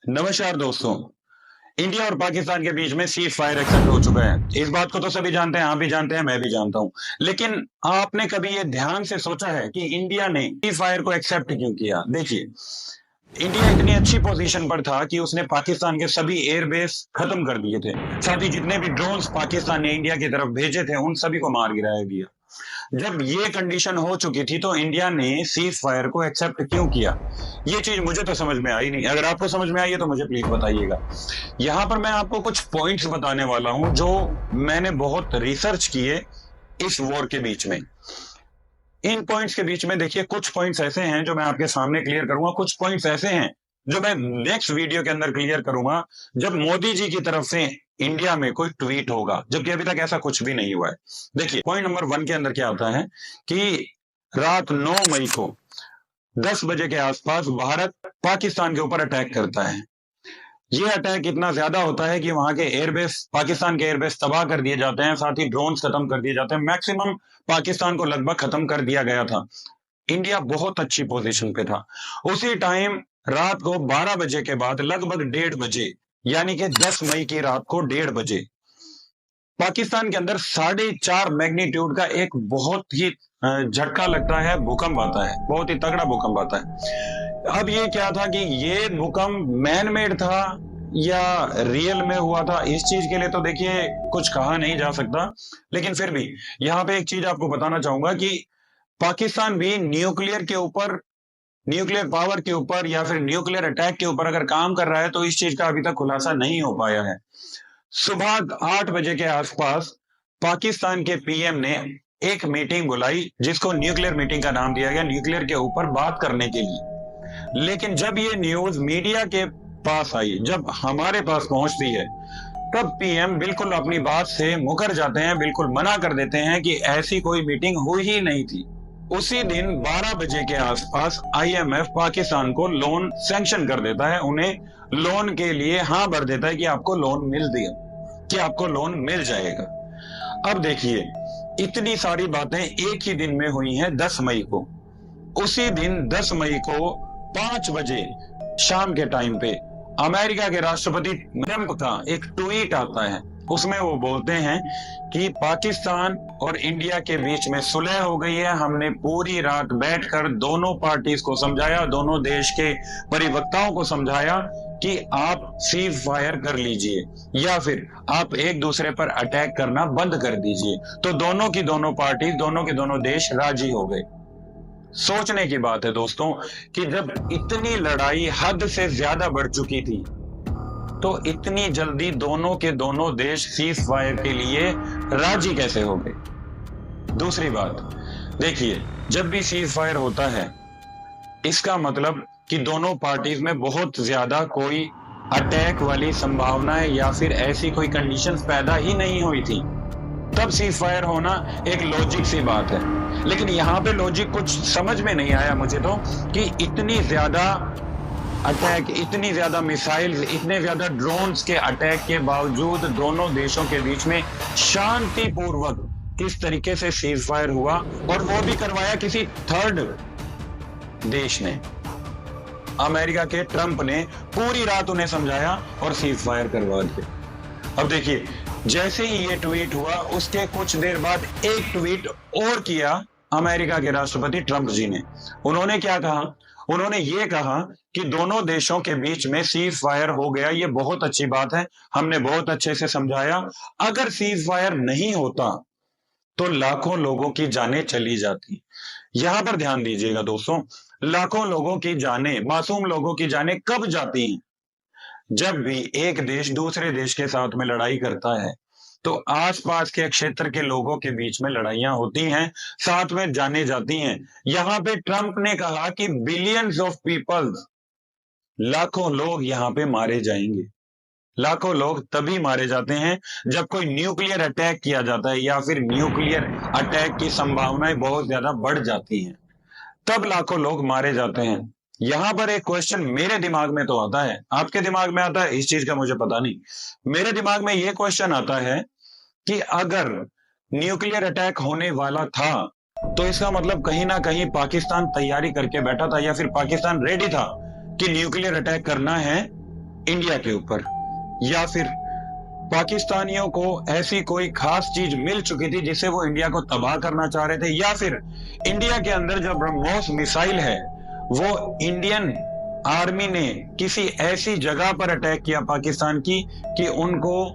नमस्कार दोस्तों। इंडिया और पाकिस्तान के बीच में सीज फायर एक्सेप्ट हो चुका है। इस बात को तो सभी जानते हैं, आप भी जानते हैं, मैं भी जानता हूं। लेकिन आपने कभी ये ध्यान से सोचा है कि इंडिया ने सीज फायर को एक्सेप्ट क्यों किया? देखिए, इंडिया इतनी अच्छी पोजीशन पर था कि उसने पाकिस्तान के सभी एयरबेस खत्म कर दिए थे। साथ ही जितने भी ड्रोन्स पाकिस्तान ने इंडिया की तरफ भेजे थे उन सभी को मार गिराया गया। जब ये कंडीशन हो चुकी थी तो इंडिया ने सीज फायर को एक्सेप्ट क्यों किया? ये चीज मुझे तो समझ में आई नहीं। अगर आपको समझ में आई है तो मुझे प्लीज बताइएगा। यहां पर मैं आपको कुछ पॉइंट्स बताने वाला हूं जो मैंने बहुत रिसर्च किए इस वॉर के बीच में। इन पॉइंट्स के बीच में देखिए, कुछ पॉइंट्स ऐसे हैं जो मैं आपके सामने क्लियर करूंगा, कुछ पॉइंट्स ऐसे हैं जो मैं नेक्स्ट वीडियो के अंदर क्लियर करूंगा जब मोदी जी की तरफ से इंडिया में कोई ट्वीट होगा, जबकि अभी तक ऐसा कुछ भी नहीं हुआ है। देखिए, पॉइंट नंबर 1 के अंदर क्या होता है कि रात 9 मई को 10 बजे के आसपास भारत पाकिस्तान के ऊपर अटैक करता है। ये अटैक इतना ज्यादा होता है कि वहां के एयरबेस, पाकिस्तान के एयरबेस तबाह कर दिए जाते हैं, साथ ही ड्रोन्स खत्म कर दिए जाते हैं। मैक्सिमम पाकिस्तान को लगभग खत्म कर दिया गया था। इंडिया बहुत अच्छी पोजीशन पे था। उसी टाइम रात को 12 बजे के बाद लगभग 1:30 बजे, यानी कि 10 मई की रात को 1:30 बजे पाकिस्तान के अंदर 4.5 मैग्नीट्यूड का एक बहुत ही झटका लगता है, भूकंप आता है, बहुत ही तगड़ा भूकंप आता है। अब ये क्या था कि ये भूकंप मैन मेड था या रियल में हुआ था, इस चीज के लिए तो देखिए कुछ कहा नहीं जा सकता। लेकिन फिर भी यहां पे एक चीज आपको बताना चाहूंगा कि पाकिस्तान भी न्यूक्लियर के ऊपर, न्यूक्लियर पावर के ऊपर या फिर न्यूक्लियर अटैक के ऊपर अगर काम कर रहा है तो इस चीज का अभी तक खुलासा नहीं हो पाया है। सुबह 8 बजे के आसपास पाकिस्तान के पीएम ने एक मीटिंग बुलाई जिसको न्यूक्लियर मीटिंग का नाम दिया गया, न्यूक्लियर के ऊपर बात करने के लिए। लेकिन जब ये न्यूज मीडिया के पास आई, जब हमारे पास पहुंचती है, तब पीएम बिल्कुल अपनी बात से मुकर जाते हैं, बिल्कुल मना कर देते हैं कि ऐसी कोई मीटिंग हुई ही नहीं थी। उसी दिन 12 बजे के आसपास आईएमएफ पाकिस्तान को लोन सैंक्शन कर देता है, उन्हें लोन के लिए हाँ भर देता है कि आपको लोन मिल दिया, कि आपको लोन मिल जाएगा। अब देखिए, इतनी सारी बातें एक ही दिन में हुई हैं 10 मई को। उसी दिन 10 मई को 5 बजे शाम के टाइम पे अमेरिका के राष्ट्रपति ट्रंप का एक ट्वीट आता है। उसमें वो बोलते हैं कि पाकिस्तान और इंडिया के बीच में सुलह हो गई है। हमने पूरी रात बैठकर दोनों पार्टीज को समझाया, दोनों देश के परिवक्ताओं को समझाया कि आप सीज फायर कर लीजिए या फिर आप एक दूसरे पर अटैक करना बंद कर दीजिए। तो दोनों की दोनों पार्टी, दोनों के दोनों देश राजी हो गए। सोचने की बात है दोस्तों कि जब इतनी लड़ाई हद से ज्यादा बढ़ चुकी थी तो इतनी जल्दी दोनों के दोनों देश सीज फायर के लिए राजी कैसे हो गए? दूसरी बात, देखिए, जब भी सीज फायर होता है इसका मतलब कि दोनों पार्टीज में बहुत ज्यादा कोई अटैक वाली संभावना है या फिर ऐसी कोई कंडीशंस पैदा ही नहीं हुई थी, तब सीज फायर होना एक लॉजिक सी बात है। लेकिन यहां पे लॉजिक कुछ समझ में नहीं आया मुझे तो कि इतनी ज्यादा अटैक, इतनी ज्यादा मिसाइल्स, इतने ज्यादा ड्रोन्स के अटैक के बावजूद दोनों देशों के बीच में शांतिपूर्वक किस तरीके से सीज फायर हुआ, और वो भी करवाया किसी थर्ड देश ने। अमेरिका के ट्रंप ने पूरी रात उन्हें समझाया और सीज फायर करवा दिया। अब देखिए, जैसे ही ये ट्वीट हुआ उसके कुछ देर बाद एक ट्वीट और किया अमेरिका के राष्ट्रपति ट्रंप जी ने। उन्होंने क्या कहा? उन्होंने ये कहा कि दोनों देशों के बीच में सीज फायर हो गया, ये बहुत अच्छी बात है, हमने बहुत अच्छे से समझाया। अगर सीज फायर नहीं होता तो लाखों लोगों की जानें चली जाती। यहां पर ध्यान दीजिएगा दोस्तों, लाखों लोगों की जानें, मासूम लोगों की जानें कब जाती हैं? जब भी एक देश दूसरे देश के साथ में लड़ाई करता है तो आसपास के क्षेत्र के लोगों के बीच में लड़ाइयां होती हैं, साथ में जाने जाती हैं। यहां पे ट्रंप ने कहा कि बिलियंस ऑफ पीपल, लाखों लोग यहां पे मारे जाएंगे। लाखों लोग तभी मारे जाते हैं जब कोई न्यूक्लियर अटैक किया जाता है या फिर न्यूक्लियर अटैक की संभावनाएं बहुत ज्यादा बढ़ जाती हैं, तब लाखों लोग मारे जाते हैं। यहां पर एक क्वेश्चन मेरे दिमाग में तो आता है, आपके दिमाग में आता है इस चीज का मुझे पता नहीं। मेरे दिमाग में यह क्वेश्चन आता है कि अगर न्यूक्लियर अटैक होने वाला था तो इसका मतलब कहीं ना कहीं पाकिस्तान तैयारी करके बैठा था या फिर पाकिस्तान रेडी था कि न्यूक्लियर अटैक करना है इंडिया के ऊपर, या फिर पाकिस्तानियों को ऐसी कोई खास चीज मिल चुकी थी जिससे वो इंडिया को तबाह करना चाह रहे थे, या फिर इंडिया के अंदर जो ब्रह्मोस मिसाइल है वो इंडियन आर्मी ने किसी ऐसी जगह पर अटैक किया पाकिस्तान की कि उनको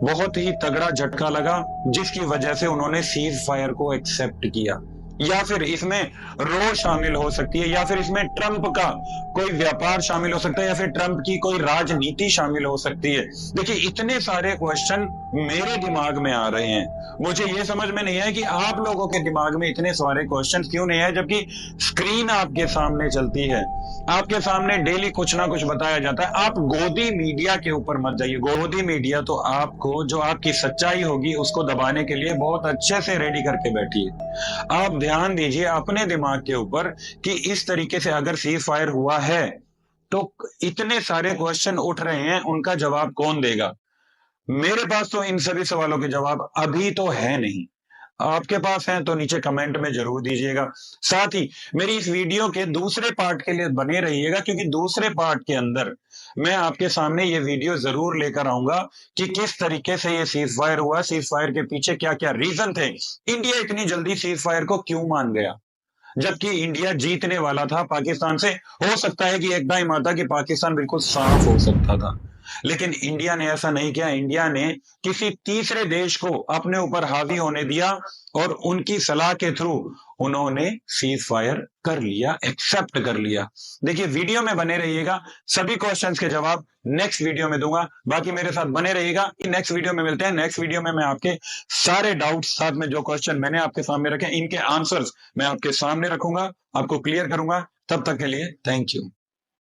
बहुत ही तगड़ा झटका लगा, जिसकी वजह से उन्होंने सीज फायर को एक्सेप्ट किया। या फिर इसमें रो शामिल हो सकती है, या फिर इसमें ट्रंप का कोई व्यापार शामिल हो सकता है, या फिर ट्रंप की कोई राजनीति शामिल हो सकती है। देखिए, इतने सारे क्वेश्चन मेरे दिमाग में आ रहे हैं, मुझे ये समझ में नहीं है कि आप लोगों के दिमाग में इतने सारे क्वेश्चन क्यों नहीं है, जबकि स्क्रीन आपके सामने चलती है, आपके सामने डेली कुछ ना कुछ बताया जाता है। आप गोदी मीडिया के ऊपर मत जाइए। गोदी मीडिया तो आपको, जो आपकी सच्चाई होगी उसको दबाने के लिए बहुत अच्छे से रेडी करके बैठी है। आप ध्यान दीजिए अपने दिमाग के ऊपर कि इस तरीके से अगर सीज फायर हुआ है तो इतने सारे क्वेश्चन उठ रहे हैं, उनका जवाब कौन देगा? मेरे पास तो इन सभी सवालों के जवाब अभी तो है नहीं। आपके पास है तो नीचे कमेंट में जरूर दीजिएगा। साथ ही मेरी इस वीडियो के दूसरे पार्ट के लिए बने रहिएगा, क्योंकि दूसरे पार्ट के अंदर मैं आपके सामने ये वीडियो जरूर लेकर आऊंगा कि किस तरीके से ये सीज फायर हुआ, सीज फायर के पीछे क्या क्या रीजन थे, इंडिया इतनी जल्दी सीज फायर को क्यों मान गया, जबकि इंडिया जीतने वाला था पाकिस्तान से। हो सकता है कि एक टाइम आता कि पाकिस्तान बिल्कुल साफ हो सकता था, लेकिन इंडिया ने ऐसा नहीं किया। इंडिया ने किसी तीसरे देश को अपने ऊपर हावी होने दिया और उनकी सलाह के थ्रू उन्होंने सीज फायर कर लिया, एक्सेप्ट कर लिया। देखिए, वीडियो में बने रहिएगा, सभी क्वेश्चंस के जवाब नेक्स्ट वीडियो में दूंगा। बाकी मेरे साथ बने रहिएगा, नेक्स्ट वीडियो में मिलते हैं। नेक्स्ट वीडियो में मैं आपके सारे डाउट्स, साथ में जो क्वेश्चन मैंने आपके सामने रखे, इनके आंसर्स मैं आपके सामने रखूंगा, आपको क्लियर करूंगा। तब तक के लिए थैंक यू।